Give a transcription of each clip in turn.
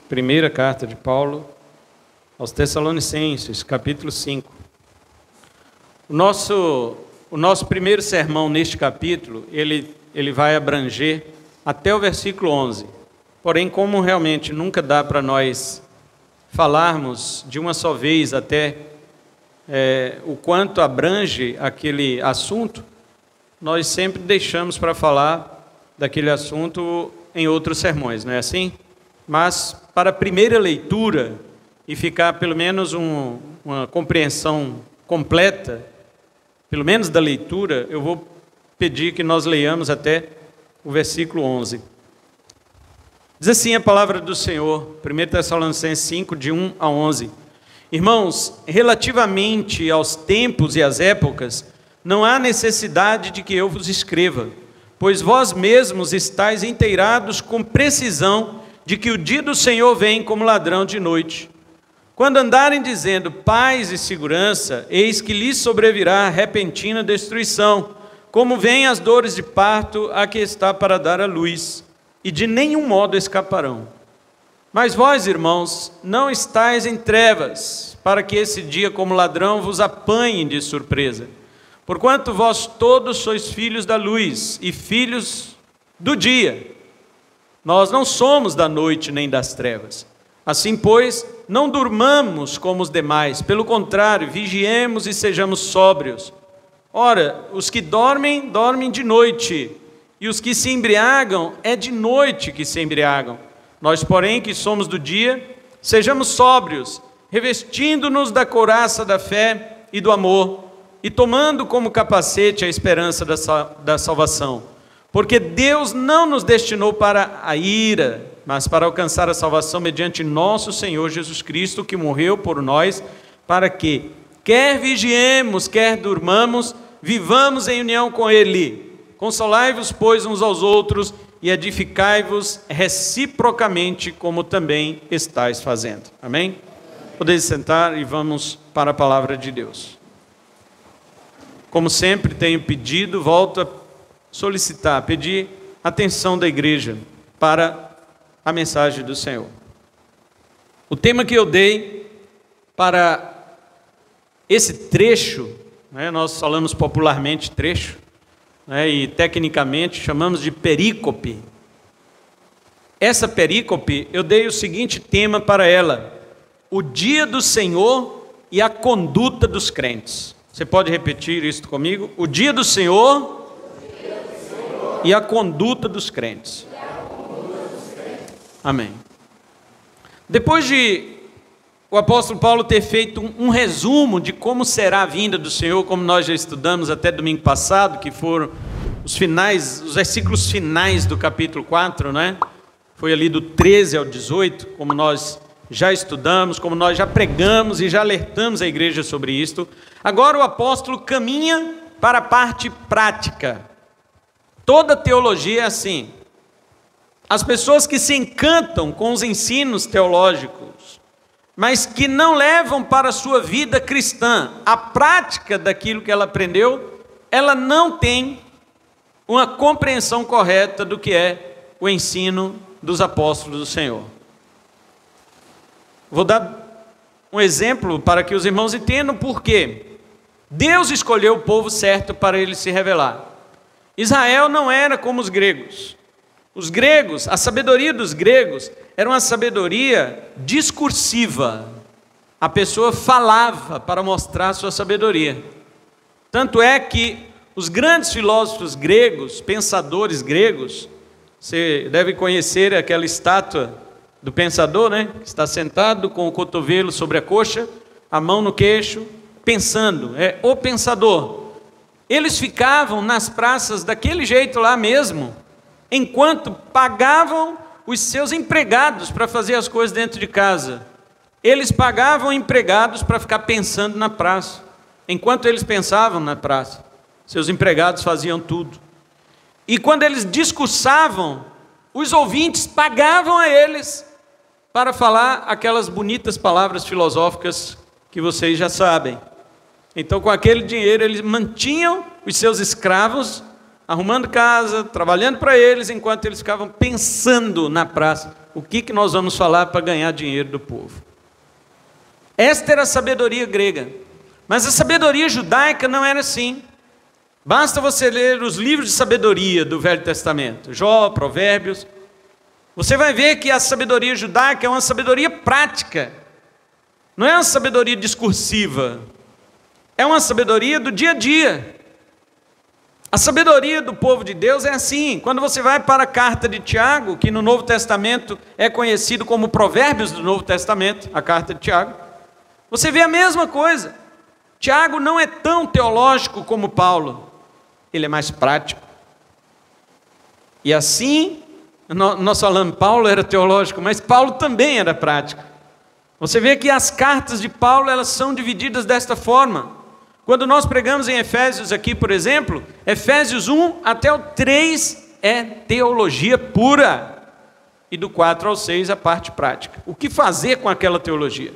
Primeira carta de Paulo aos Tessalonicenses, capítulo 5. O nosso primeiro sermão neste capítulo, ele vai abranger até o versículo 11. Porém, como realmente nunca dá para nós falarmos de uma só vez até o quanto abrange aquele assunto, nós sempre deixamos para falar daquele assunto em outros sermões, não é assim? Mas para a primeira leitura e ficar pelo menos uma compreensão completa, pelo menos da leitura, eu vou pedir que nós leiamos até o versículo 11. Diz assim a palavra do Senhor, 1 Tessalonicenses 5, de 1 a 11. Irmãos, relativamente aos tempos e às épocas, não há necessidade de que eu vos escreva, pois vós mesmos estáis inteirados com precisão de que o dia do Senhor vem como ladrão de noite. Quando andarem dizendo paz e segurança, eis que lhes sobrevirá repentina destruição, como vêm as dores de parto a que está para dar à luz, e de nenhum modo escaparão. Mas vós, irmãos, não estáis em trevas, para que esse dia como ladrão vos apanhe de surpresa. Porquanto vós todos sois filhos da luz e filhos do dia. Nós não somos da noite nem das trevas. Assim, pois, não durmamos como os demais, pelo contrário, vigiemos e sejamos sóbrios. Ora, os que dormem, dormem de noite, e os que se embriagam, é de noite que se embriagam. Nós, porém, que somos do dia, sejamos sóbrios, revestindo-nos da couraça da fé e do amor, e tomando como capacete a esperança da salvação. Porque Deus não nos destinou para a ira, mas para alcançar a salvação mediante nosso Senhor Jesus Cristo, que morreu por nós, para que, quer vigiemos, quer durmamos, vivamos em união com Ele. Consolai-vos, pois, uns aos outros, e edificai-vos reciprocamente, como também estáis fazendo. Amém? Podeis sentar e vamos para a palavra de Deus. Como sempre tenho pedido, volto a solicitar, pedir atenção da igreja para a mensagem do Senhor. O tema que eu dei para esse trecho, nós falamos popularmente trecho, e tecnicamente chamamos de perícope. Essa perícope, eu dei o seguinte tema para ela: o dia do Senhor e a conduta dos crentes. Você pode repetir isso comigo? O dia do Senhor e a conduta dos crentes. Amém. Depois de o apóstolo Paulo ter feito um resumo de como será a vinda do Senhor, como nós já estudamos até domingo passado, que foram os versículos finais do capítulo 4, né? Foi ali do 13 ao 18, como nós já estudamos, como nós já pregamos e já alertamos a igreja sobre isto. Agora o apóstolo caminha para a parte prática. Toda teologia é assim. As pessoas que se encantam com os ensinos teológicos, mas que não levam para a sua vida cristã a prática daquilo que ela aprendeu, ela não tem uma compreensão correta do que é o ensino dos apóstolos do Senhor. Vou dar um exemplo para que os irmãos entendam por quê. Deus escolheu o povo certo para ele se revelar. Israel não era como os gregos. Os gregos, a sabedoria dos gregos era uma sabedoria discursiva. A pessoa falava para mostrar sua sabedoria. Tanto é que os grandes filósofos gregos, pensadores gregos, você deve conhecer aquela estátua do pensador, né? Que está sentado com o cotovelo sobre a coxa, a mão no queixo, pensando. É o pensador. Eles ficavam nas praças daquele jeito lá mesmo, enquanto pagavam os seus empregados para fazer as coisas dentro de casa. Eles pagavam empregados para ficar pensando na praça. Enquanto eles pensavam na praça, seus empregados faziam tudo. E quando eles discursavam, os ouvintes pagavam a eles para falar aquelas bonitas palavras filosóficas que vocês já sabem. Então, com aquele dinheiro, eles mantinham os seus escravos arrumando casa, trabalhando para eles, enquanto eles ficavam pensando na praça o que nós vamos falar para ganhar dinheiro do povo. Esta era a sabedoria grega. Mas a sabedoria judaica não era assim. Basta você ler os livros de sabedoria do Velho Testamento, Jó, Provérbios. Você vai ver que a sabedoria judaica é uma sabedoria prática. Não é uma sabedoria discursiva. É uma sabedoria do dia a dia. A sabedoria do povo de Deus é assim. Quando você vai para a carta de Tiago, que no Novo Testamento é conhecido como Provérbios do Novo Testamento, a carta de Tiago, você vê a mesma coisa. Tiago não é tão teológico como Paulo. Ele é mais prático. E assim, nós falamos, Paulo era teológico, mas Paulo também era prático. Você vê que as cartas de Paulo, elas são divididas desta forma. Quando nós pregamos em Efésios aqui, por exemplo, Efésios 1 até o 3 é teologia pura. E do 4 ao 6 a parte prática. O que fazer com aquela teologia?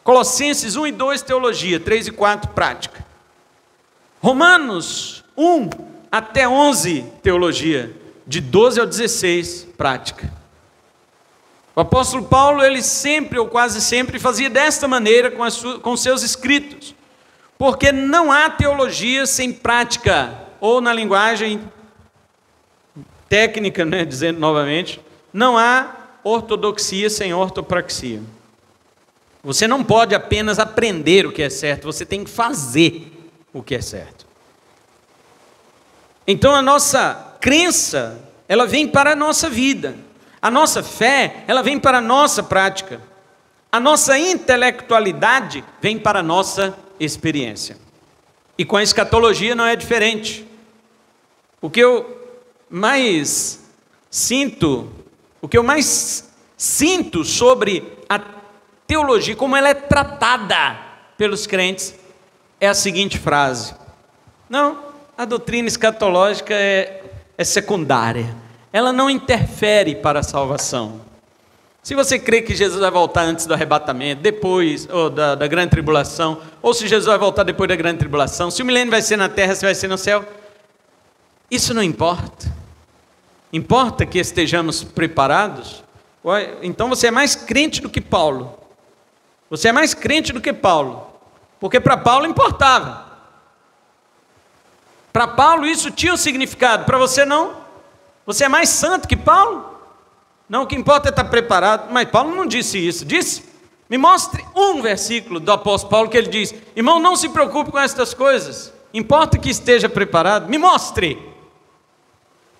Colossenses 1 e 2, teologia, 3 e 4, prática. Romanos 1 até 11, teologia, de 12 ao 16, prática. O apóstolo Paulo, ele sempre ou quase sempre fazia desta maneira com seus escritos. Porque não há teologia sem prática, ou na linguagem técnica, dizendo novamente, não há ortodoxia sem ortopraxia. Você não pode apenas aprender o que é certo, você tem que fazer o que é certo. Então a nossa crença, ela vem para a nossa vida. A nossa fé, ela vem para a nossa prática. A nossa intelectualidade vem para a nossa experiência. E com a escatologia não é diferente. O que eu mais sinto sobre a teologia, como ela é tratada pelos crentes, é a seguinte frase: não, a doutrina escatológica é secundária, ela não interfere para a salvação. Se você crê que Jesus vai voltar antes do arrebatamento, depois ou da grande tribulação, ou se Jesus vai voltar depois da grande tribulação, se o milênio vai ser na terra, se vai ser no céu, isso não importa. Importa que estejamos preparados. Então você é mais crente do que Paulo. Você é mais crente do que Paulo, porque para Paulo importava. Para Paulo isso tinha um significado, para você não. Você é mais santo que Paulo? Não, o que importa é estar preparado. Mas Paulo não disse isso. Disse? Me mostre um versículo do apóstolo Paulo que ele diz: irmão, não se preocupe com estas coisas, importa que esteja preparado. Me mostre.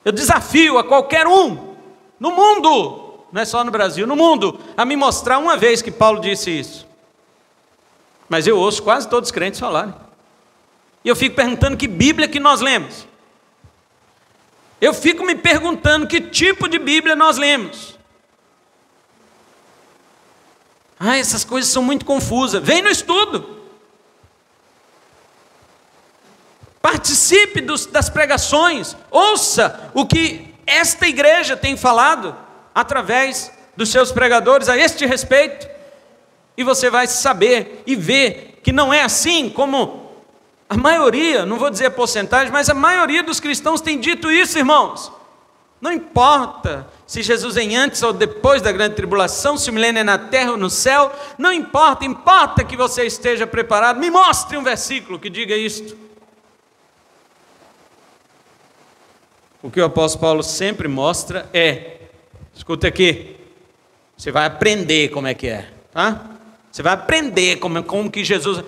Eu desafio a qualquer um no mundo, não é só no Brasil, no mundo, a me mostrar uma vez que Paulo disse isso. Mas eu ouço quase todos os crentes falarem. E eu fico perguntando que Bíblia que nós lemos. Eu fico me perguntando que tipo de Bíblia nós lemos. Essas coisas são muito confusas. Vem no estudo. Participe das pregações. Ouça o que esta igreja tem falado através dos seus pregadores a este respeito. E você vai saber e ver que não é assim como a maioria, não vou dizer a porcentagem, mas a maioria dos cristãos tem dito isso, irmãos. Não importa se Jesus vem antes ou depois da grande tribulação, se o milênio é na terra ou no céu, não importa, importa que você esteja preparado. Me mostre um versículo que diga isto. O que o apóstolo Paulo sempre mostra escuta aqui, você vai aprender como é que é, tá? Você vai aprender como que Jesus...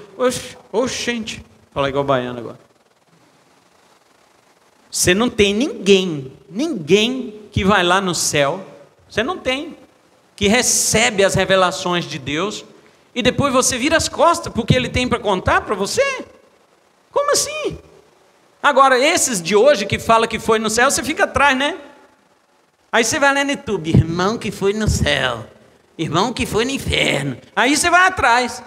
Gente... Falar igual baiano agora. Você não tem ninguém que vai lá no céu, você não tem, que recebe as revelações de Deus, e depois você vira as costas, porque Ele tem para contar para você? Como assim? Agora, esses de hoje que falam que foi no céu, você fica atrás, né? Aí você vai lá no YouTube, irmão que foi no céu, irmão que foi no inferno, aí você vai atrás.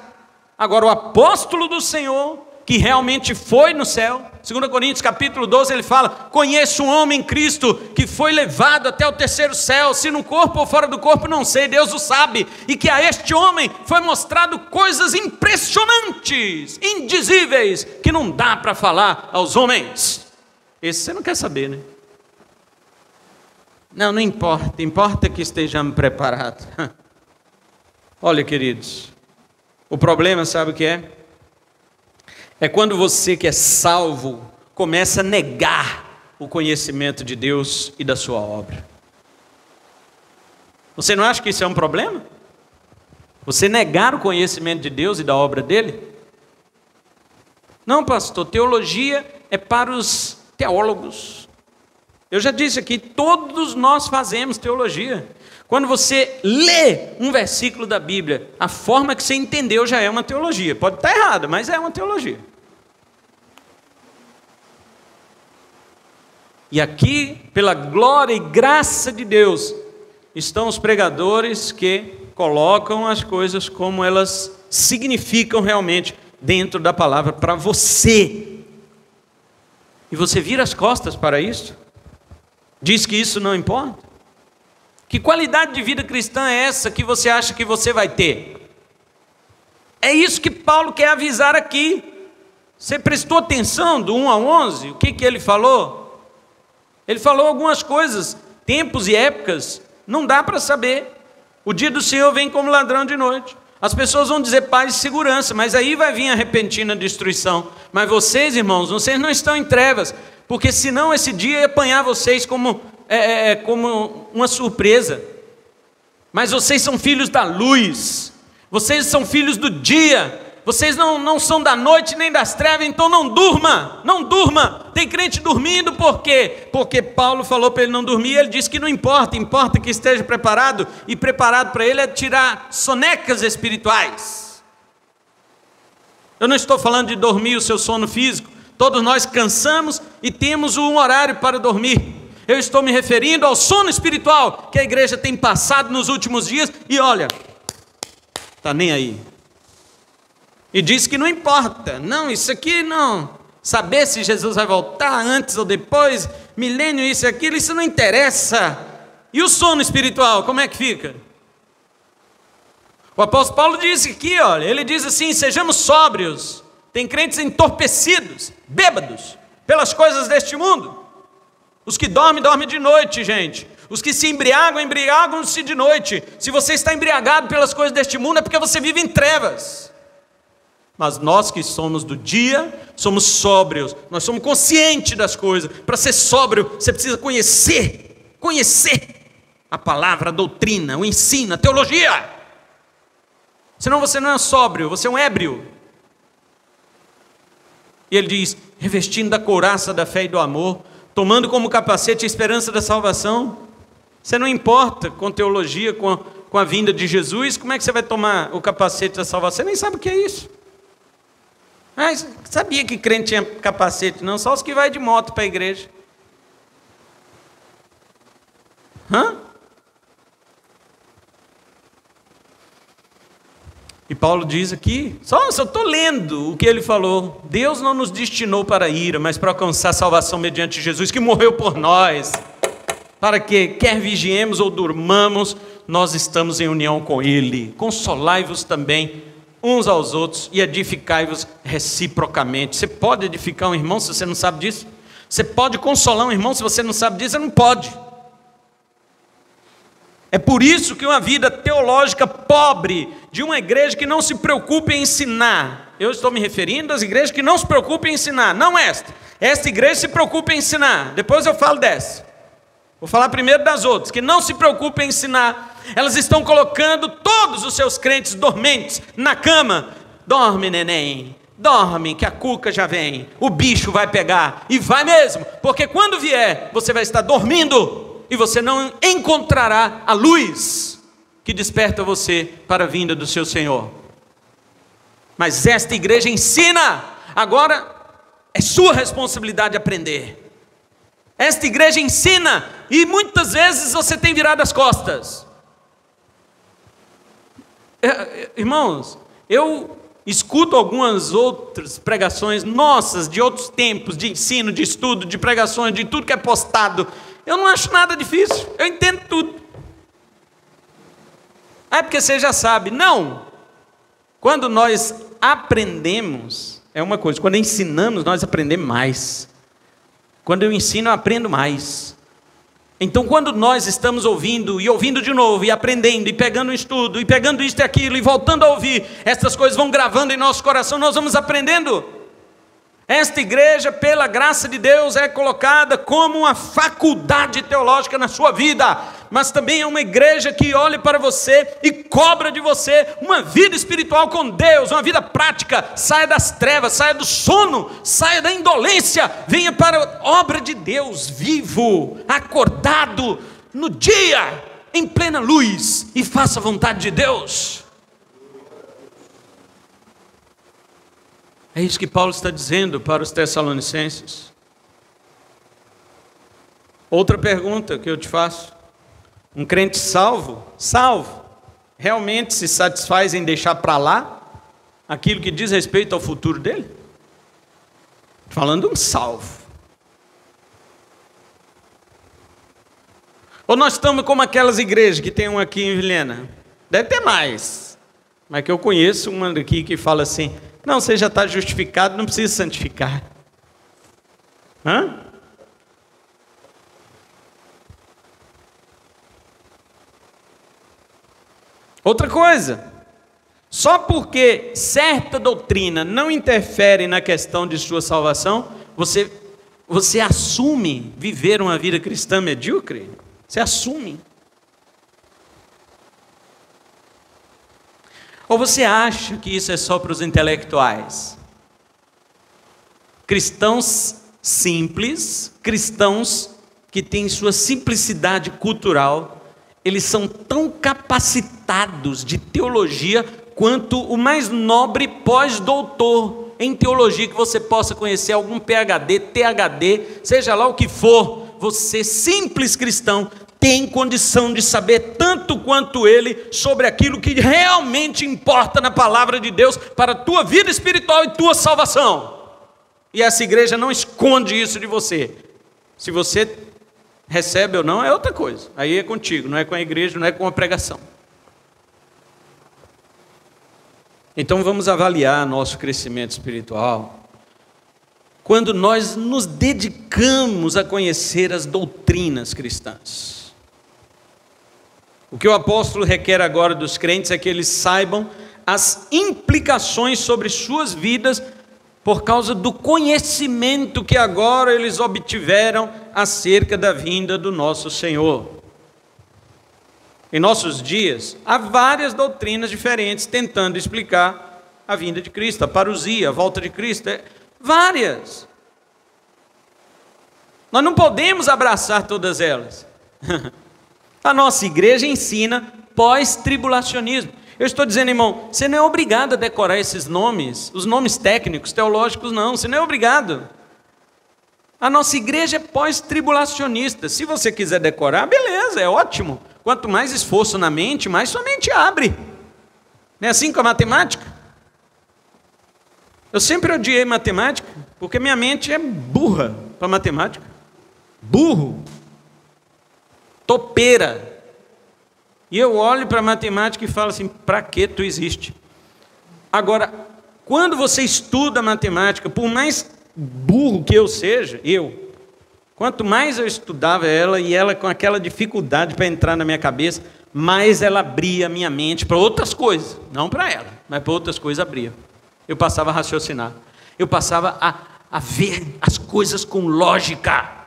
Agora, o apóstolo do Senhor, que realmente foi no céu, 2 Coríntios capítulo 12, ele fala: conheço um homem em Cristo que foi levado até o terceiro céu, se no corpo ou fora do corpo não sei, Deus o sabe, e que a este homem foi mostrado coisas impressionantes, indizíveis, que não dá para falar aos homens. Esse você não quer saber, né? Não importa, importa que estejamos preparados. Olha, queridos, o problema, sabe o que é? É quando você que é salvo começa a negar o conhecimento de Deus e da sua obra. Você não acha que isso é um problema? Você negar o conhecimento de Deus e da obra dele? Não, pastor, teologia é para os teólogos. Eu já disse aqui, todos nós fazemos teologia. Quando você lê um versículo da Bíblia, a forma que você entendeu já é uma teologia. Pode estar errada, mas é uma teologia. E aqui, pela glória e graça de Deus, estão os pregadores que colocam as coisas como elas significam realmente dentro da palavra para você. E você vira as costas para isso? Diz que isso não importa? Que qualidade de vida cristã é essa que você acha que você vai ter? É isso que Paulo quer avisar aqui. Você prestou atenção do 1 ao 11? O que ele falou? Ele falou algumas coisas, tempos e épocas, não dá para saber. O dia do Senhor vem como ladrão de noite. As pessoas vão dizer paz e segurança, mas aí vai vir a repentina destruição. Mas vocês, irmãos, vocês não estão em trevas, porque senão esse dia ia apanhar vocês como uma surpresa. Mas vocês são filhos da luz, vocês são filhos do dia, vocês não são da noite nem das trevas, então não durma. Tem crente dormindo por quê? Porque Paulo falou para ele não dormir, ele disse que não importa, importa que esteja preparado, e preparado para ele é tirar sonecas espirituais. Eu não estou falando de dormir o seu sono físico, todos nós cansamos e temos um horário para dormir. Eu estou me referindo ao sono espiritual que a igreja tem passado nos últimos dias e olha, está nem aí. E diz que não importa, não, isso aqui não, saber se Jesus vai voltar antes ou depois, milênio, isso e aquilo, isso não interessa. E o sono espiritual, como é que fica? O apóstolo Paulo diz aqui, olha, ele diz assim, sejamos sóbrios. Tem crentes entorpecidos, bêbados, pelas coisas deste mundo. Os que dormem de noite, gente. Os que se embriagam-se de noite. Se você está embriagado pelas coisas deste mundo, é porque você vive em trevas. Mas nós que somos do dia, somos sóbrios, nós somos conscientes das coisas. Para ser sóbrio, você precisa conhecer a palavra, a doutrina, o ensino, a teologia. Senão você não é sóbrio, você é um ébrio. E ele diz, revestindo da couraça da fé e do amor, tomando como capacete a esperança da salvação. Você não importa com teologia, com a vinda de Jesus, como é que você vai tomar o capacete da salvação? Você nem sabe o que é isso. Mas sabia que crente tinha capacete? Não, só os que vai de moto para a igreja. E Paulo diz aqui, só estou lendo o que ele falou. Deus não nos destinou para a ira, mas para alcançar a salvação mediante Jesus, que morreu por nós. Para que, quer vigiemos ou durmamos, nós estamos em união com Ele. Consolai-vos também uns aos outros e edificai-vos reciprocamente. Você pode edificar um irmão se você não sabe disso? Você pode consolar um irmão se você não sabe disso? Você não pode. É por isso que uma vida teológica pobre, de uma igreja que não se preocupa em ensinar, eu estou me referindo às igrejas que não se preocupam em ensinar, não esta igreja se preocupa em ensinar, depois eu falo dessa, vou falar primeiro das outras, que não se preocupam em ensinar. Elas estão colocando todos os seus crentes dormentes na cama. Dorme, neném, dorme que a cuca já vem, o bicho vai pegar, e vai mesmo, porque quando vier, você vai estar dormindo, e você não encontrará a luz que desperta você para a vinda do seu Senhor. Mas esta igreja ensina, agora é sua responsabilidade aprender. Esta igreja ensina, e muitas vezes você tem virado as costas. Irmãos, eu escuto algumas outras pregações nossas, de outros tempos, de ensino, de estudo, de pregações, de tudo que é postado. Eu não acho nada difícil, eu entendo tudo. É porque você já sabe. Não, quando nós aprendemos, é uma coisa, quando ensinamos, nós aprendemos mais. Quando eu ensino, eu aprendo mais. Então, quando nós estamos ouvindo e ouvindo de novo, e aprendendo, e pegando um estudo, e pegando isto e aquilo, e voltando a ouvir, estas coisas vão gravando em nosso coração, nós vamos aprendendo. Esta igreja, pela graça de Deus, é colocada como uma faculdade teológica na sua vida, mas também é uma igreja que olha para você e cobra de você uma vida espiritual com Deus, uma vida prática. Saia das trevas, saia do sono, saia da indolência, venha para a obra de Deus, vivo, acordado, no dia, em plena luz, e faça a vontade de Deus. É isso que Paulo está dizendo para os Tessalonicenses. Outra pergunta que eu te faço: um crente salvo, realmente se satisfaz em deixar para lá aquilo que diz respeito ao futuro dele? Falando um salvo. Ou nós estamos como aquelas igrejas que tem uma aqui em Vilhena? Deve ter mais, mas que eu conheço uma aqui que fala assim: não, você já está justificado, não precisa santificar. Hã? Outra coisa, só porque certa doutrina não interfere na questão de sua salvação, você assume viver uma vida cristã medíocre? Você assume? Ou você acha que isso é só para os intelectuais? Cristãos simples, cristãos que têm sua simplicidade cultural, eles são tão capacitados de teologia quanto o mais nobre pós-doutor em teologia que você possa conhecer, algum PhD, ThD, seja lá o que for. Você, simples cristão, tem condição de saber tanto quanto ele sobre aquilo que realmente importa na palavra de Deus para a tua vida espiritual e tua salvação. E essa igreja não esconde isso de você. Se você recebe ou não é outra coisa, aí é contigo, não é com a igreja, não é com a pregação. Então vamos avaliar nosso crescimento espiritual quando nós nos dedicamos a conhecer as doutrinas cristãs. O que o apóstolo requer agora dos crentes é que eles saibam as implicações sobre suas vidas por causa do conhecimento que agora eles obtiveram acerca da vinda do nosso Senhor. Em nossos dias, há várias doutrinas diferentes tentando explicar a vinda de Cristo, a parousia, a volta de Cristo, várias. Nós não podemos abraçar todas elas. A nossa igreja ensina pós-tribulacionismo. Eu estou dizendo, irmão, você não é obrigado a decorar esses nomes, os nomes técnicos, teológicos, não, você não é obrigado. A nossa igreja é pós-tribulacionista. Se você quiser decorar, beleza, é ótimo. Quanto mais esforço na mente, mais sua mente abre. Não é assim com a matemática? Eu sempre odiei matemática, porque minha mente é burra para matemática. Burro. Topeira. E eu olho para a matemática e falo assim: para que tu existe? Agora, quando você estuda matemática, por mais burro que eu seja, quanto mais eu estudava ela, e ela com aquela dificuldade para entrar na minha cabeça, mais ela abria a minha mente para outras coisas, não para ela, mas para outras coisas abria. Eu passava a raciocinar, eu passava a ver as coisas com lógica.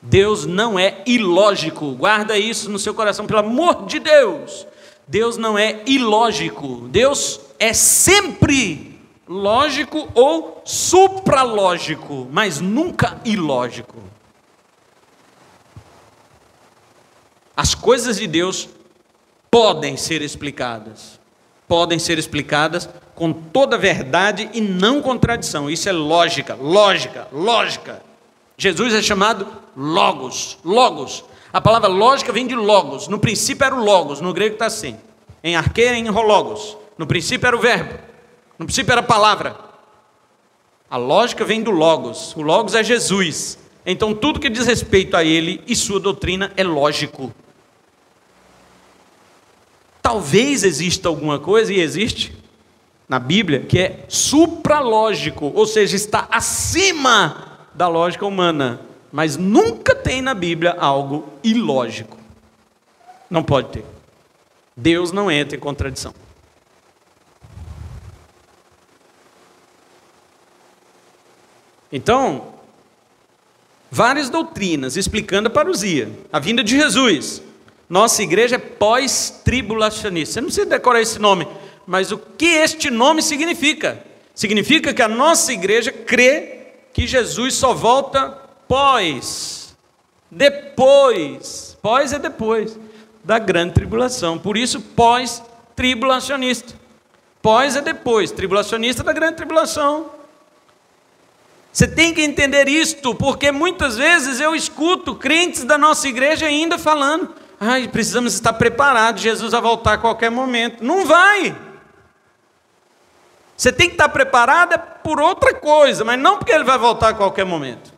Deus não é ilógico, guarda isso no seu coração, pelo amor de Deus. Deus não é ilógico, Deus é sempre lógico ou supralógico, mas nunca ilógico. As coisas de Deus podem ser explicadas com toda verdade e não contradição. Isso é lógica. Jesus é chamado Logos. A palavra lógica vem de Logos. No princípio era o Logos, no grego está assim. Em arquê, em rologos. No princípio era o verbo. No princípio era a palavra. A lógica vem do Logos. O Logos é Jesus. Então tudo que diz respeito a ele e sua doutrina é lógico. Talvez exista alguma coisa, e existe, na Bíblia, que é supralógico, ou seja, está acima da lógica humana. mas nunca tem na Bíblia algo ilógico. Não pode ter. Deus não entra em contradição. Então, várias doutrinas explicando a parousia, a vinda de Jesus. Nossa igreja é pós-tribulacionista. Você não precisa decorar esse nome, mas o que este nome significa? Significa que a nossa igreja crê que Jesus só volta depois é depois da grande tribulação. Por isso, pós-tribulacionista. Pós é depois, tribulacionista da grande tribulação. Você tem que entender isto, porque muitas vezes eu escuto crentes da nossa igreja ainda falando: precisamos estar preparados, Jesus vai voltar a qualquer momento. Não vai! Você tem que estar preparado por outra coisa, mas não porque ele vai voltar a qualquer momento.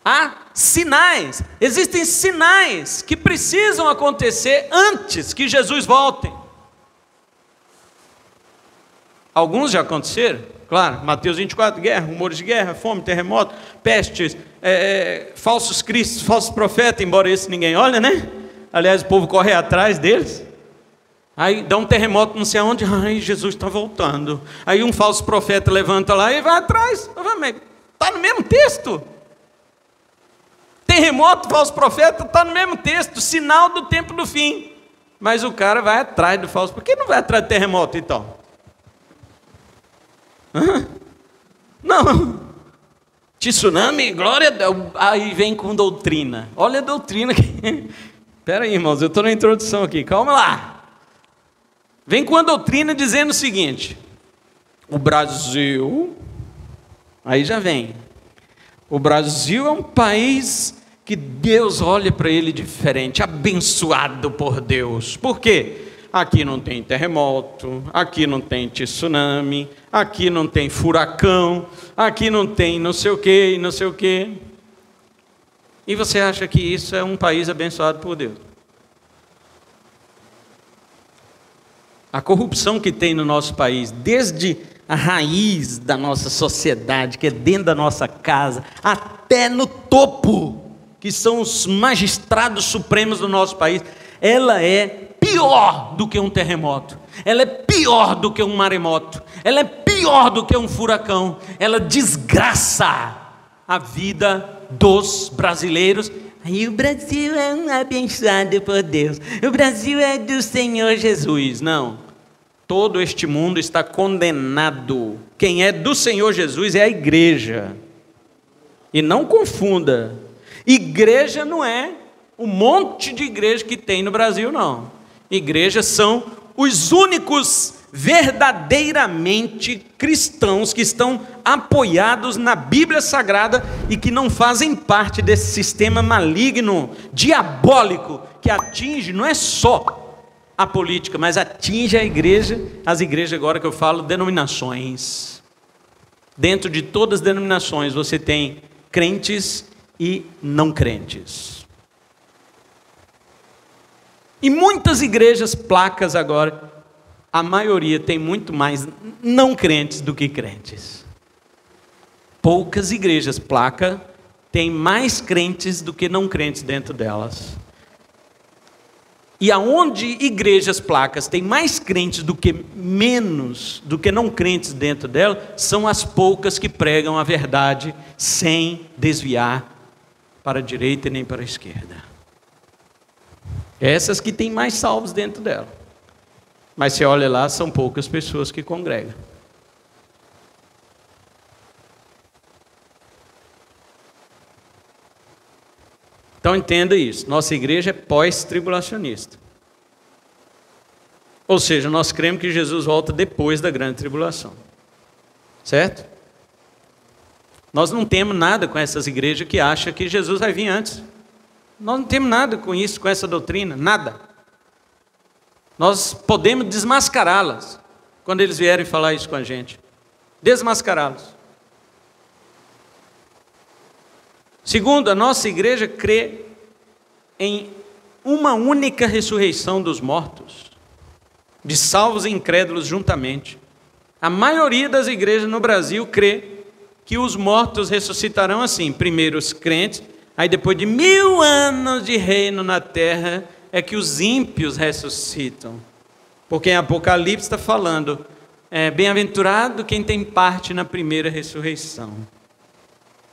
Há sinais, existem sinais que precisam acontecer antes que Jesus volte. Alguns já aconteceram, claro. Mateus 24, guerra, rumores de guerra, fome, terremoto, pestes, falsos cristos, falsos profetas, embora esse ninguém olha, né? Aliás, o povo corre atrás deles. Aí dá um terremoto não sei aonde, Jesus está voltando. Aí um falso profeta levanta lá e vai atrás. Está no mesmo texto. Terremoto, falso profeta, está no mesmo texto, sinal do tempo do fim. Mas o cara vai atrás do falso. Por que não vai atrás do terremoto então? Não. Tsunami, glória a Deus. Aí vem com doutrina. Olha a doutrina aqui. Espera aí, irmãos, eu estou na introdução aqui, calma lá. Vem com a doutrina dizendo o seguinte: o Brasil, aí já vem. O Brasil é um país que Deus olha para ele diferente, abençoado por Deus. Por quê? Aqui não tem terremoto, aqui não tem tsunami, aqui não tem furacão, aqui não tem não sei o quê e não sei o quê. E você acha que isso é um país abençoado por Deus? A corrupção que tem no nosso país, desde a raiz da nossa sociedade, que é dentro da nossa casa, até no topo, que são os magistrados supremos do nosso país, ela é pior do que um terremoto, ela é pior do que um maremoto, ela é pior do que um furacão, ela desgraça a vida dos brasileiros. Aí o Brasil é um abençoado por Deus, o Brasil é do Senhor Jesus. Não, todo este mundo está condenado. Quem é do Senhor Jesus é a igreja. E não confunda, igreja não é um monte de igreja que tem no Brasil, não. Igrejas são os únicos verdadeiramente cristãos que estão apoiados na Bíblia Sagrada e que não fazem parte desse sistema maligno, diabólico, que atinge não é só a política, mas atinge a igreja, as igrejas agora que eu falo, denominações. Dentro de todas as denominações você tem crentes e não crentes. E muitas igrejas, placas agora, a maioria tem muito mais não crentes do que crentes. Poucas igrejas, placa, tem mais crentes do que não crentes dentro delas. E aonde igrejas, placas, tem mais crentes do que menos, do que não crentes dentro delas, são as poucas que pregam a verdade sem desviar para a direita e nem para a esquerda. Essas que têm mais salvos dentro dela. Mas você olha lá, são poucas pessoas que congregam. Então entenda isso, nossa igreja é pós-tribulacionista. Ou seja, nós cremos que Jesus volta depois da grande tribulação. Certo? Nós não temos nada com essas igrejas que acham que Jesus vai vir antes. Nós não temos nada com isso, com essa doutrina, nada. Nós podemos desmascará-las quando eles vierem falar isso com a gente. Desmascará-los. Segundo, a nossa igreja crê em uma única ressurreição dos mortos, de salvos e incrédulos juntamente. A maioria das igrejas no Brasil crê que os mortos ressuscitarão assim. Primeiro os crentes, aí depois de 1000 anos de reino na terra, é que os ímpios ressuscitam. Porque em Apocalipse está falando, bem-aventurado quem tem parte na primeira ressurreição.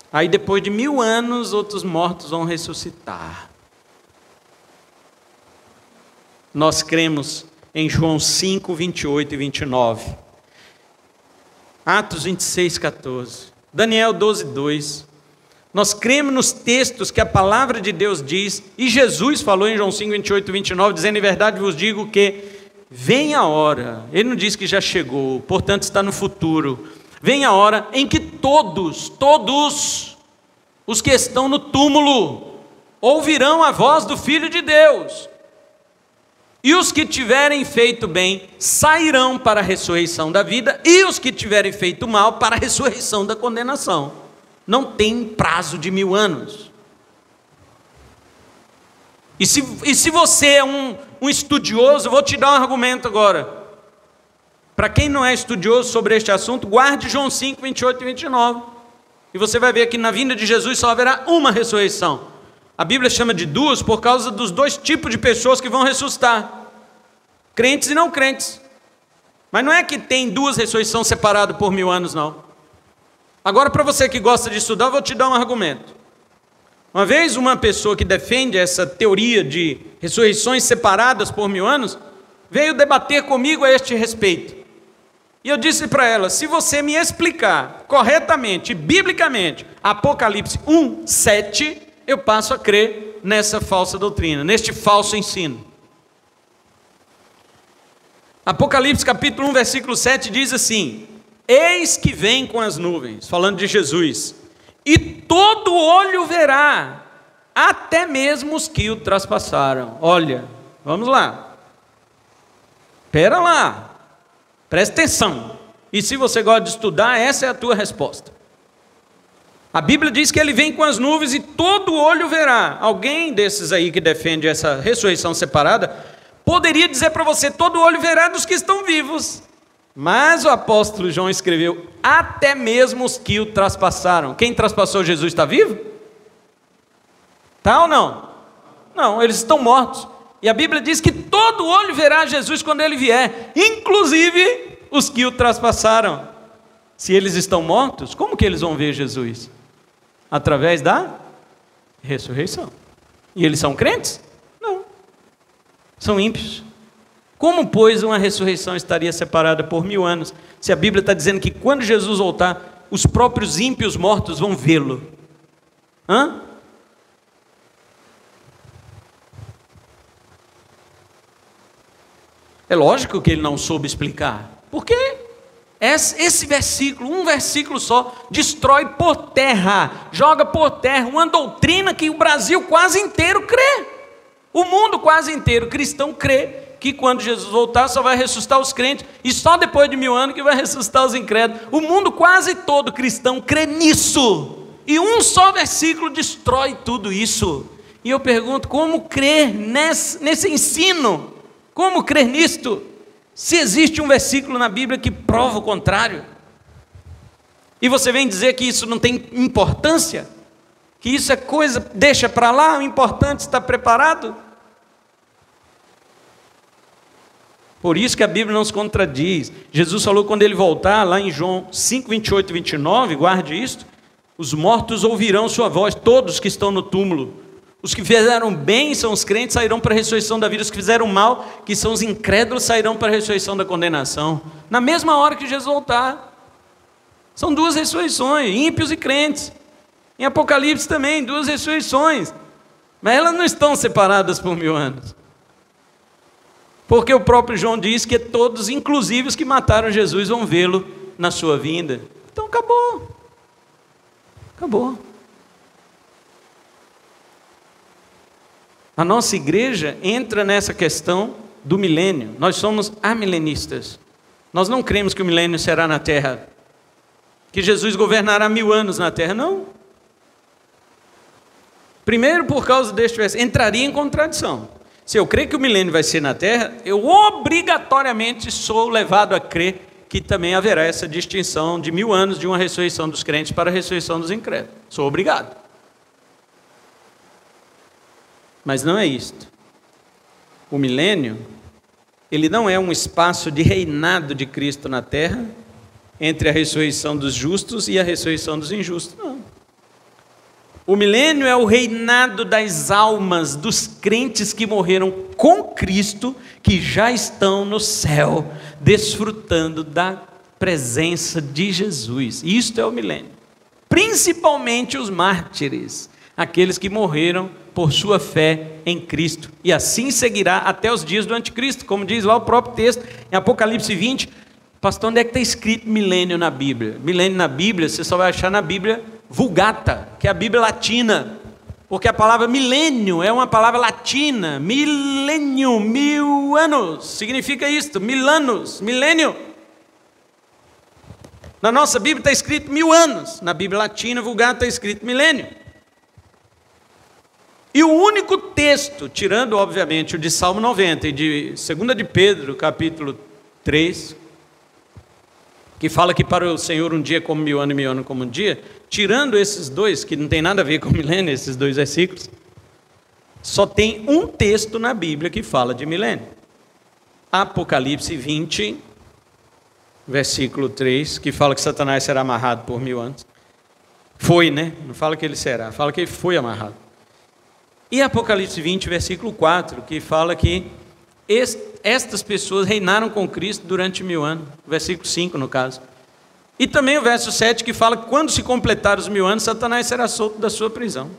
Aí depois de 1000 anos, outros mortos vão ressuscitar. Nós cremos em João 5, 28 e 29. Atos 26, 14. Daniel 12, 2. Nós cremos nos textos que a palavra de Deus diz, e Jesus falou em João 5, 28 e 29, dizendo, em verdade vos digo que vem a hora, ele não diz que já chegou, portanto está no futuro, vem a hora em que todos os que estão no túmulo ouvirão a voz do Filho de Deus, e os que tiverem feito bem sairão para a ressurreição da vida, e os que tiverem feito mal para a ressurreição da condenação. Não tem prazo de 1000 anos. E se você é um estudioso, eu vou te dar um argumento agora. Para quem não é estudioso sobre este assunto, guarde João 5, 28 e 29. E você vai ver que na vinda de Jesus só haverá uma ressurreição. A Bíblia chama de duas por causa dos 2 tipos de pessoas que vão ressuscitar. Crentes e não crentes. Mas não é que tem 2 ressurreições separadas por 1000 anos, não. Agora, para você que gosta de estudar, eu vou te dar um argumento. Uma vez uma pessoa que defende essa teoria de ressurreições separadas por 1000 anos, veio debater comigo a este respeito. E eu disse para ela, se você me explicar corretamente, biblicamente, Apocalipse 1, 7, eu passo a crer nessa falsa doutrina, neste falso ensino. Apocalipse capítulo 1, versículo 7 diz assim, eis que vem com as nuvens, falando de Jesus, e todo olho verá, até mesmo os que o traspassaram. Olha, vamos lá, espera lá, presta atenção, e se você gosta de estudar, essa é a tua resposta. A Bíblia diz que ele vem com as nuvens e todo olho verá. Alguém desses aí que defende essa ressurreição separada, poderia dizer para você, todo olho verá dos que estão vivos. Mas o apóstolo João escreveu, até mesmo os que o traspassaram. Quem traspassou Jesus está vivo? Está ou não? Não, eles estão mortos. E a Bíblia diz que todo olho verá Jesus quando ele vier, inclusive os que o traspassaram. Se eles estão mortos, como que eles vão ver Jesus? Através da ressurreição. E eles são crentes? Não. São ímpios. Como, pois, uma ressurreição estaria separada por 1000 anos, se a Bíblia está dizendo que quando Jesus voltar, os próprios ímpios mortos vão vê-lo? É lógico que ele não soube explicar. Por quê? Esse versículo, um versículo só, destrói por terra, joga por terra uma doutrina que o Brasil quase inteiro crê. O mundo quase inteiro cristão crê que quando Jesus voltar só vai ressuscitar os crentes e só depois de 1000 anos que vai ressuscitar os incrédulos. O mundo quase todo cristão crê nisso. E um só versículo destrói tudo isso. E eu pergunto, como crer nesse ensino? Como crer nisto? Se existe um versículo na Bíblia que prova o contrário, e você vem dizer que isso não tem importância, que isso é coisa, deixa para lá, o importante está preparado. Por isso que a Bíblia não se contradiz. Jesus falou quando ele voltar, lá em João 5, 28 e 29, guarde isto, os mortos ouvirão sua voz, todos que estão no túmulo. Os que fizeram bem, são os crentes, sairão para a ressurreição da vida. Os que fizeram mal, que são os incrédulos, sairão para a ressurreição da condenação. Na mesma hora que Jesus voltar. São 2 ressurreições, ímpios e crentes. Em Apocalipse também, 2 ressurreições. Mas elas não estão separadas por 1000 anos. Porque o próprio João diz que todos, inclusive os que mataram Jesus, vão vê-lo na sua vinda. Então acabou. Acabou. A nossa igreja entra nessa questão do milênio. Nós somos amilenistas. Nós não cremos que o milênio será na terra, que Jesus governará 1000 anos na terra, não. Primeiro, por causa deste versículo, entraria em contradição. Se eu creio que o milênio vai ser na terra, eu obrigatoriamente sou levado a crer que também haverá essa distinção de 1000 anos de uma ressurreição dos crentes para a ressurreição dos incrédulos. Sou obrigado. Mas não é isto. O milênio, ele não é um espaço de reinado de Cristo na terra, entre a ressurreição dos justos e a ressurreição dos injustos. Não. O milênio é o reinado das almas dos crentes que morreram com Cristo, que já estão no céu, desfrutando da presença de Jesus. Isto é o milênio. Principalmente os mártires, aqueles que morreram por sua fé em Cristo. E assim seguirá até os dias do anticristo, como diz lá o próprio texto, em Apocalipse 20. Pastor, onde é que está escrito milênio na Bíblia? Milênio na Bíblia, você só vai achar na Bíblia Vulgata, que é a Bíblia latina, porque a palavra milênio é uma palavra latina. Milênio, 1000 anos, significa isto, 1000 anos, milênio. Na nossa Bíblia está escrito 1000 anos, na Bíblia latina, Vulgata, está escrito milênio. E o único texto, tirando obviamente o de Salmo 90 e de 2 de Pedro, capítulo 3, que fala que para o Senhor um dia é como 1000 anos e 1000 anos como um dia, tirando esses dois, que não tem nada a ver com o milênio, esses dois versículos, só tem um texto na Bíblia que fala de milênio. Apocalipse 20, versículo 3, que fala que Satanás será amarrado por 1000 anos. Foi, né? Não fala que ele será, fala que ele foi amarrado. E Apocalipse 20, versículo 4, que fala que estas pessoas reinaram com Cristo durante 1000 anos, versículo 5 no caso. E também o verso 7 que fala que quando se completar os 1000 anos, Satanás será solto da sua prisão.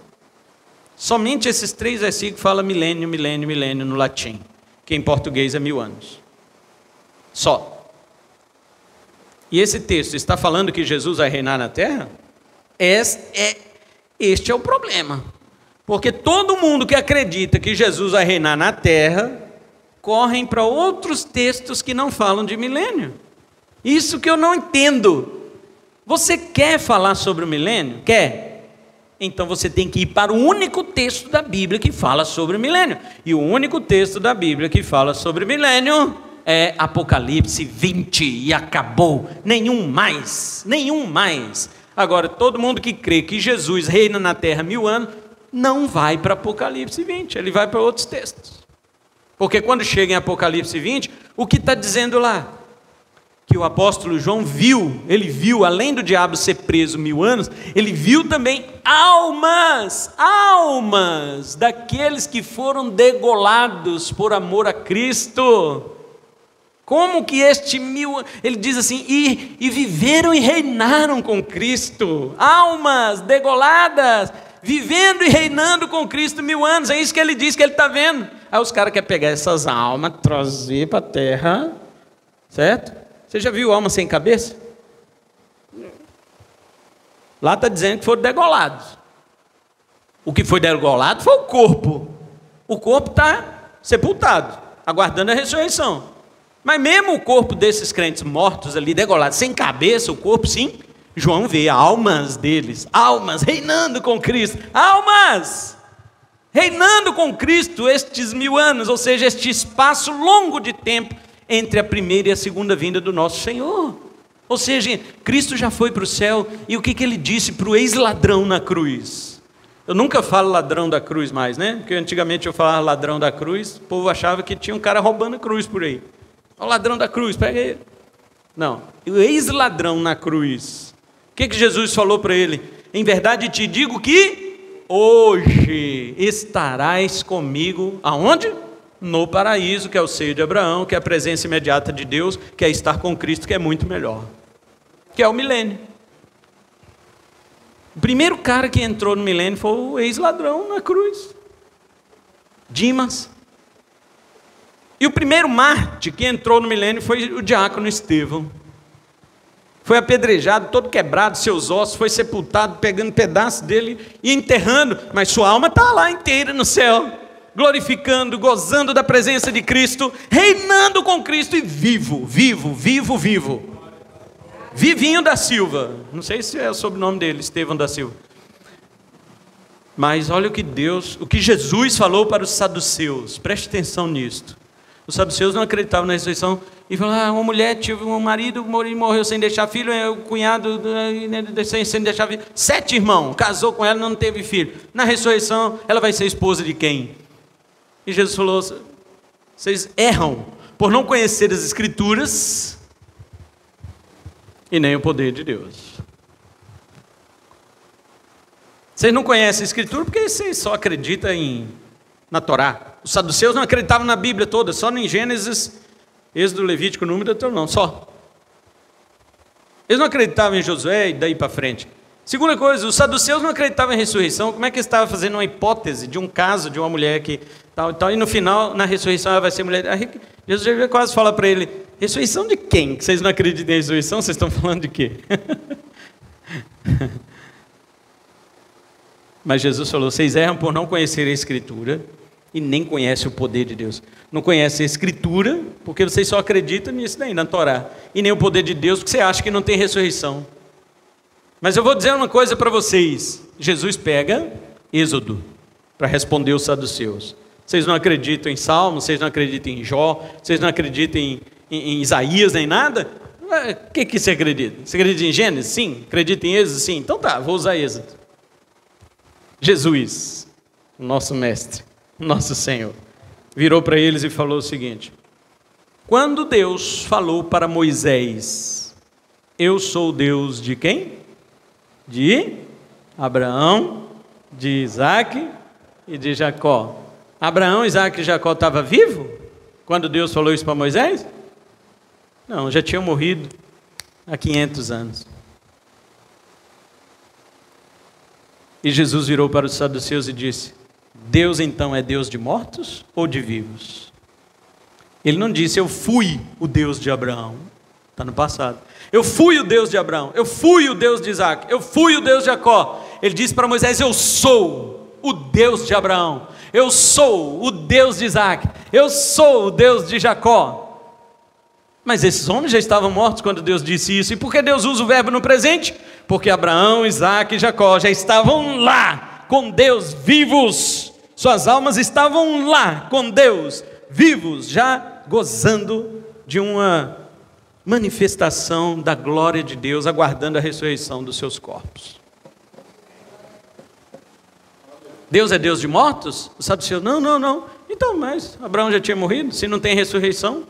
Somente esses 3 versículos falam milênio, milênio, milênio no latim, que em português é 1000 anos. Só. E esse texto está falando que Jesus vai reinar na terra? Este é o problema. Porque todo mundo que acredita que Jesus vai reinar na terra, correm para outros textos que não falam de milênio. Isso que eu não entendo. Você quer falar sobre o milênio? Quer? Então você tem que ir para o único texto da Bíblia que fala sobre o milênio. E o único texto da Bíblia que fala sobre o milênio é Apocalipse 20. E acabou. Nenhum mais. Nenhum mais. Agora, todo mundo que crê que Jesus reina na terra 1000 anos, não vai para Apocalipse 20. Ele vai para outros textos. Porque quando chega em Apocalipse 20, o que está dizendo lá? Que o apóstolo João viu, ele viu, além do diabo ser preso 1000 anos, ele viu também almas daqueles que foram degolados por amor a Cristo. Como que ele diz assim, e viveram e reinaram com Cristo, almas degoladas, vivendo e reinando com Cristo 1000 anos, é isso que ele diz que ele está vendo. Aí os caras querem pegar essas almas, trazer para a terra, certo? Você já viu alma sem cabeça? Lá está dizendo que foram degolados. O que foi degolado foi o corpo. O corpo está sepultado, aguardando a ressurreição. Mas mesmo o corpo desses crentes mortos ali, degolados, sem cabeça, o corpo sim, João vê almas deles, almas reinando com Cristo, almas reinando com Cristo estes 1000 anos, ou seja, este espaço longo de tempo entre a primeira e a segunda vinda do nosso Senhor. Ou seja, Cristo já foi para o céu, e o que ele disse para o ex-ladrão na cruz? Eu nunca falo ladrão da cruz mais, né? Porque antigamente eu falava ladrão da cruz, o povo achava que tinha um cara roubando a cruz por aí. Ó, o ladrão da cruz, pega ele. Não, o ex-ladrão na cruz. O que Jesus falou para ele? Em verdade te digo que hoje estarás comigo, aonde? No paraíso, que é o seio de Abraão, que é a presença imediata de Deus, que é estar com Cristo, que é muito melhor, que é o milênio. O primeiro cara que entrou no milênio foi o ex-ladrão na cruz, Dimas. E o primeiro mártir que entrou no milênio foi o diácono Estevão. Foi apedrejado, todo quebrado, seus ossos, foi sepultado, pegando pedaços dele e enterrando, mas sua alma está lá inteira no céu, glorificando, gozando da presença de Cristo, reinando com Cristo e vivo. Vivinho da Silva, não sei se é o sobrenome dele, Estevão da Silva. Mas olha o que Jesus falou para os saduceus, preste atenção nisto. Os saduceus não acreditavam na ressurreição e falou, uma mulher tive um marido, morreu sem deixar filho, o cunhado sem deixar filho, 7 irmãos, casou com ela, não teve filho. Na ressurreição, ela vai ser esposa de quem? E Jesus falou, vocês erram por não conhecer as Escrituras e nem o poder de Deus. Vocês não conhecem a Escritura porque vocês só acreditam na Torá. Os saduceus não acreditavam na Bíblia toda, só em Gênesis, Êxodo, Levítico, Número, Deuteronômio, só. Eles não acreditavam em Josué e daí para frente. Segunda coisa, os saduceus não acreditavam em ressurreição. Como é que eles estavam fazendo uma hipótese de um caso de uma mulher que tal, e no final, na ressurreição, ela vai ser mulher. Aí Jesus já quase fala para ele, ressurreição de quem? Que vocês não acreditam em ressurreição? Vocês estão falando de quê? Mas Jesus falou, vocês erram por não conhecer a Escritura e nem conhecem o poder de Deus. Não conhecem a Escritura, porque vocês só acreditam nisso daí, na Torá. E nem o poder de Deus, porque você acha que não tem ressurreição. Mas eu vou dizer uma coisa para vocês. Jesus pega Êxodo para responder os saduceus. Vocês não acreditam em Salmos, vocês não acreditam em Jó, vocês não acreditam em Isaías nem nada? O que você acredita? Você acredita em Gênesis? Sim. Acredita em Êxodo? Sim. Então tá, vou usar Êxodo. Jesus, o nosso mestre, o nosso Senhor, virou para eles e falou o seguinte: quando Deus falou para Moisés, eu sou o Deus de quem? De Abraão, de Isaac e de Jacó. Abraão, Isaac e Jacó estavam vivos quando Deus falou isso para Moisés? Não, já tinham morrido há 500 anos. E Jesus virou para os saduceus e disse: Deus então é Deus de mortos ou de vivos? Ele não disse, eu fui o Deus de Abraão. Está no passado. Eu fui o Deus de Abraão, eu fui o Deus de Isaac, eu fui o Deus de Jacó. Ele disse para Moisés, eu sou o Deus de Abraão, eu sou o Deus de Isaac, eu sou o Deus de Jacó. Mas esses homens já estavam mortos quando Deus disse isso. E por que Deus usa o verbo no presente? Porque Abraão, Isaac e Jacó já estavam lá com Deus vivos. Suas almas estavam lá com Deus vivos, já gozando de uma manifestação da glória de Deus, aguardando a ressurreição dos seus corpos. Deus é Deus de mortos? O saduceu, não. Então, mas Abraão já tinha morrido, se não tem ressurreição.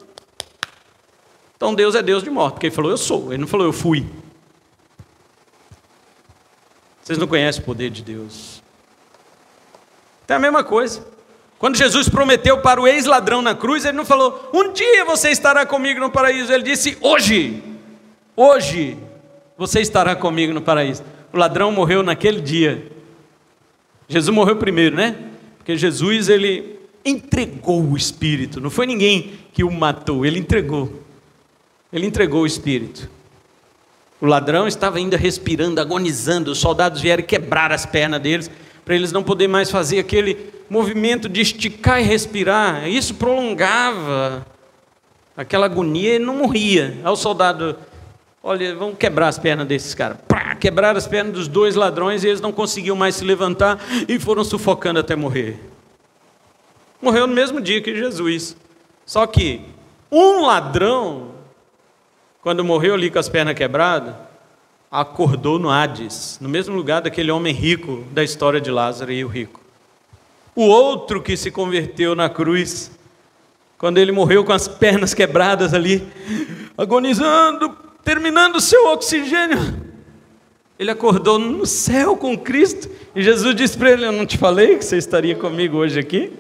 Então Deus é Deus de mortos, porque ele falou, eu sou, ele não falou, eu fui. Vocês não conhecem o poder de Deus. Então é a mesma coisa. Quando Jesus prometeu para o ex-ladrão na cruz, ele não falou, um dia você estará comigo no paraíso. Ele disse, hoje você estará comigo no paraíso. O ladrão morreu naquele dia. Jesus morreu primeiro, né? Porque Jesus, ele entregou o Espírito. Não foi ninguém que o matou, ele entregou. Ele entregou o Espírito. O ladrão estava ainda respirando, agonizando. Os soldados vieram quebrar as pernas deles, para eles não poderem mais fazer aquele movimento de esticar e respirar. Isso prolongava aquela agonia, ele não morria. Aí o soldado, olha, vamos quebrar as pernas desses caras. Quebraram as pernas dos 2 ladrões e eles não conseguiam mais se levantar e foram sufocando até morrer. Morreu no mesmo dia que Jesus. Só que um ladrão, quando morreu ali com as pernas quebradas, acordou no Hades, no mesmo lugar daquele homem rico da história de Lázaro e o rico. O outro que se converteu na cruz, quando ele morreu com as pernas quebradas ali, agonizando, terminando o seu oxigênio, ele acordou no céu com Cristo, e Jesus disse para ele, eu não te falei que você estaria comigo hoje aqui?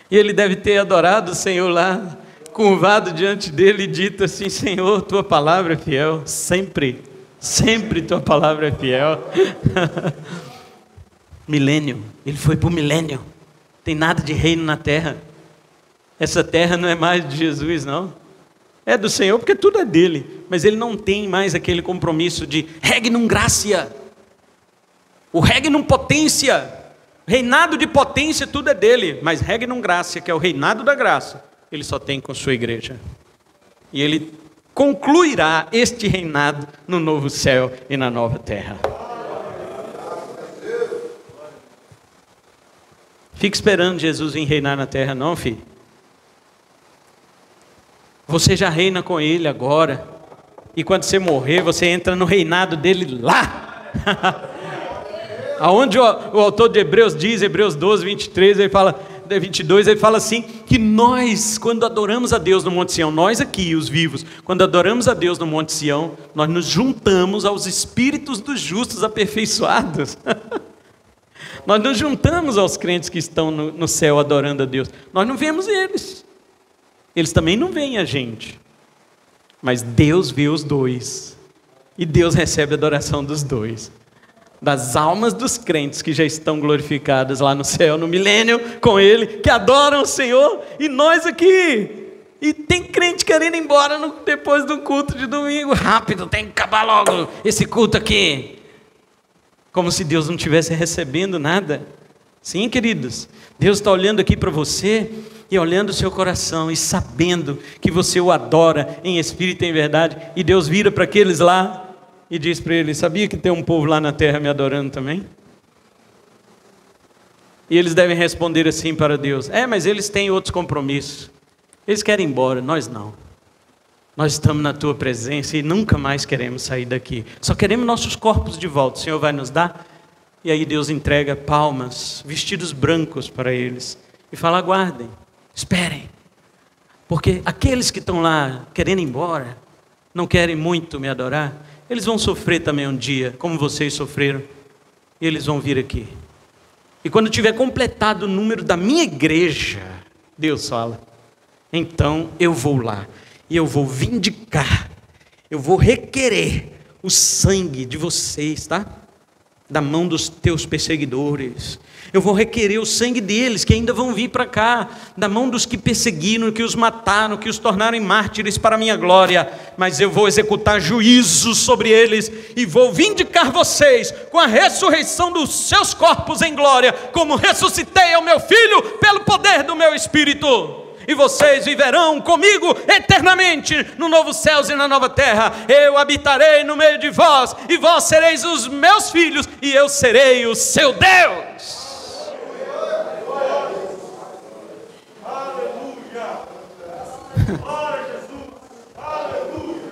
E ele deve ter adorado o Senhor lá, curvado diante dele e dito assim, Senhor, tua palavra é fiel, sempre tua palavra é fiel. Milênio, ele foi para o milênio, tem nada de reino na terra, essa terra não é mais de Jesus não, é do Senhor porque tudo é dele, mas ele não tem mais aquele compromisso de regnum gratia, o regnum potência, reinado de potência tudo é dele, mas regnum gratia, que é o reinado da graça, ele só tem com sua igreja, e ele concluirá este reinado no novo céu e na nova terra. Fique esperando Jesus vir reinar na terra não, filho. Você já reina com Ele agora. E quando você morrer, você entra no reinado dele lá. Aonde o autor de Hebreus diz, Hebreus 12, 23, ele fala, 22, ele fala assim, que nós, quando adoramos a Deus no Monte Sião, nós aqui, os vivos, quando adoramos a Deus no Monte Sião, nós nos juntamos aos espíritos dos justos aperfeiçoados. Nós nos juntamos aos crentes que estão no céu adorando a Deus. Nós não vemos eles. Eles também não veem a gente. Mas Deus vê os dois. E Deus recebe a adoração dos dois. Das almas dos crentes que já estão glorificadas lá no céu, no milênio, com Ele, que adoram o Senhor, e nós aqui. E tem crente querendo ir embora depois do culto de domingo. Rápido, tem que acabar logo esse culto aqui. Como se Deus não estivesse recebendo nada. Sim, queridos, Deus está olhando aqui para você e olhando o seu coração e sabendo que você o adora em espírito e em verdade. E Deus vira para aqueles lá e diz para eles: sabia que tem um povo lá na terra me adorando também? E eles devem responder assim para Deus: mas eles têm outros compromissos, eles querem ir embora, nós não. Nós estamos na tua presença e nunca mais queremos sair daqui, só queremos nossos corpos de volta. O Senhor vai nos dar? E aí Deus entrega palmas, vestidos brancos para eles e fala: aguardem, esperem, porque aqueles que estão lá querendo ir embora, não querem muito me adorar, eles vão sofrer também um dia, como vocês sofreram, e eles vão vir aqui. E quando tiver completado o número da minha igreja, Deus fala, então eu vou lá, e eu vou vindicar, eu vou requerer o sangue de vocês, tá? Da mão dos teus perseguidores. Eu vou requerer o sangue deles, que ainda vão vir para cá, da mão dos que perseguiram, que os mataram, que os tornaram em mártires para a minha glória. Mas eu vou executar juízo sobre eles, e vou vindicar vocês com a ressurreição dos seus corpos em glória, como ressuscitei ao meu filho pelo poder do meu Espírito. E vocês viverão comigo eternamente no novo céus e na nova terra. Eu habitarei no meio de vós, e vós sereis os meus filhos, e eu serei o seu Deus. Aleluia! Glória a Jesus! Aleluia!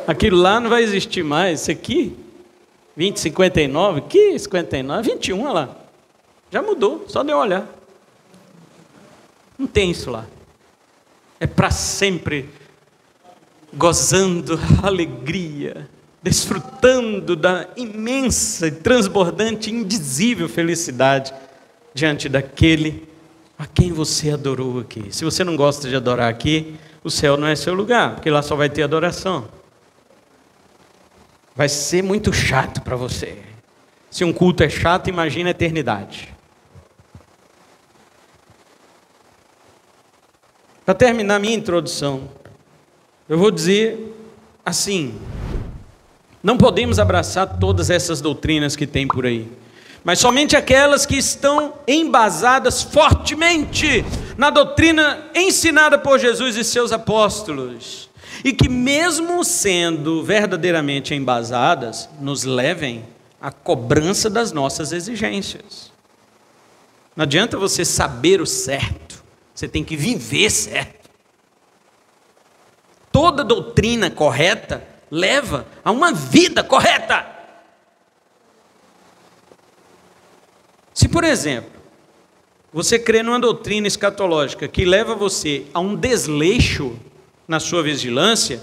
Aquilo lá não vai existir mais. Isso aqui, 2059, que 59? 21, olha lá. Já mudou, só de olhar. Não tem isso lá. É para sempre, gozando a alegria, desfrutando da imensa, transbordante, indizível felicidade diante daquele a quem você adorou aqui. Se você não gosta de adorar aqui, o céu não é seu lugar, porque lá só vai ter adoração. Vai ser muito chato para você. Se um culto é chato, imagina a eternidade. Para terminar minha introdução, eu vou dizer assim: não podemos abraçar todas essas doutrinas que tem por aí, mas somente aquelas que estão embasadas fortemente na doutrina ensinada por Jesus e seus apóstolos, e que mesmo sendo verdadeiramente embasadas, nos levem à cobrança das nossas exigências. Não adianta você saber o certo, você tem que viver certo. Toda doutrina correta leva a uma vida correta. Se, por exemplo, você crê numa doutrina escatológica que leva você a um desleixo na sua vigilância,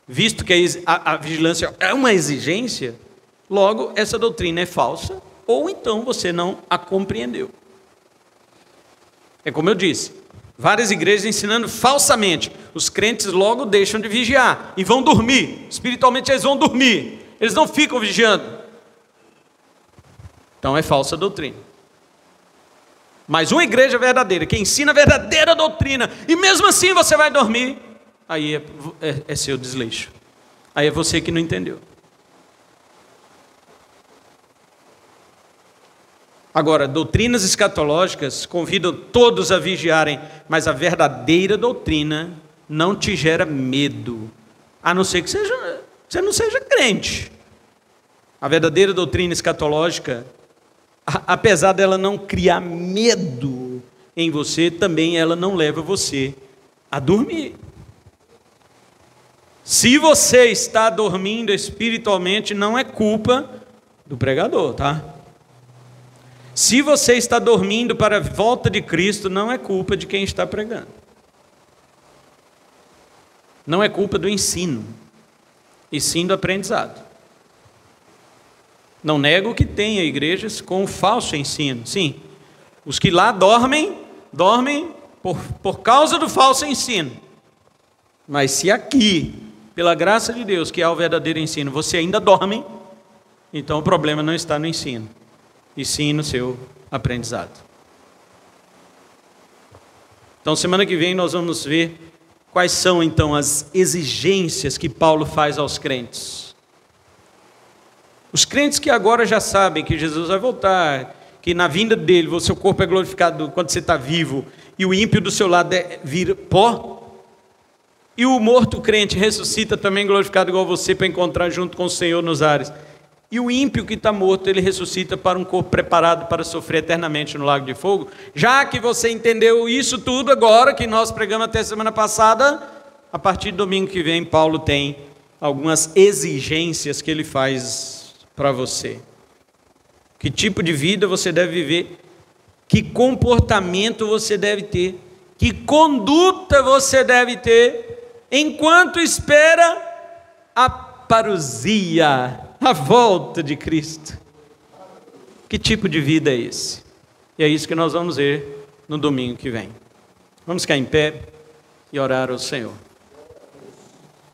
visto que a vigilância é uma exigência, logo essa doutrina é falsa, ou então você não a compreendeu. É como eu disse, várias igrejas ensinando falsamente. Os crentes logo deixam de vigiar e vão dormir. Espiritualmente eles vão dormir. Eles não ficam vigiando. Então é falsa doutrina. Mas uma igreja verdadeira, que ensina a verdadeira doutrina, e mesmo assim você vai dormir, aí é seu desleixo. Aí é você que não entendeu. Agora, doutrinas escatológicas convidam todos a vigiarem, mas a verdadeira doutrina não te gera medo, a não ser que você não seja crente. A verdadeira doutrina escatológica, apesar dela não criar medo, em você, também ela não leva você a dormir. Se você está dormindo espiritualmente, não é culpa do pregador, tá? Se você está dormindo para a volta de Cristo, não é culpa de quem está pregando. Não é culpa do ensino, e sim do aprendizado. Não nego que tenha igrejas com falso ensino. Sim, os que lá dormem por causa do falso ensino. Mas se aqui, pela graça de Deus, que há o verdadeiro ensino, você ainda dorme, então o problema não está no ensino, e sim no seu aprendizado. Então, semana que vem nós vamos ver quais são então as exigências que Paulo faz aos crentes. Os crentes que agora já sabem que Jesus vai voltar, que na vinda dele o seu corpo é glorificado quando você está vivo, e o ímpio do seu lado vira pó, e o morto crente ressuscita também glorificado igual você para encontrar junto com o Senhor nos ares. E o ímpio que está morto, ele ressuscita para um corpo preparado para sofrer eternamente no lago de fogo. Já que você entendeu isso tudo agora, que nós pregamos até semana passada, a partir do domingo que vem, Paulo tem algumas exigências que ele faz para você. Que tipo de vida você deve viver? Que comportamento você deve ter? Que conduta você deve ter enquanto espera a parousia, a volta de Cristo? Que tipo de vida é esse? E é isso que nós vamos ver no domingo que vem. Vamos ficar em pé e orar ao Senhor.